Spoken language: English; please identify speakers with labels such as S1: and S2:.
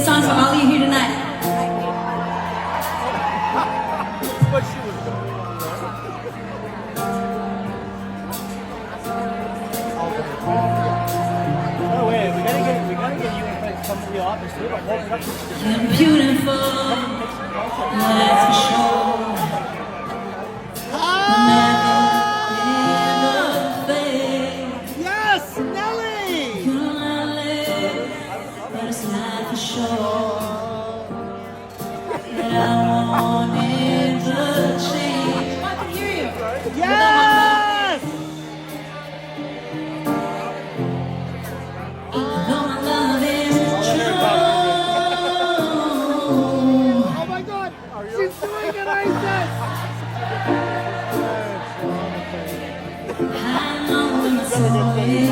S1: song for all of you here tonight.
S2: What she was doing. No way, we gotta get you in place to come to the office too. Like, hold it up.
S1: You're beautiful, that's for sure. Never, never fade.
S2: Yes, Nelly!
S1: You're my lady, but it's not for sure that I wanted the change. I can hear you.
S2: Yes!
S1: Though my love is true.
S2: Oh my god! She's doing it, Isis!
S1: I know it's always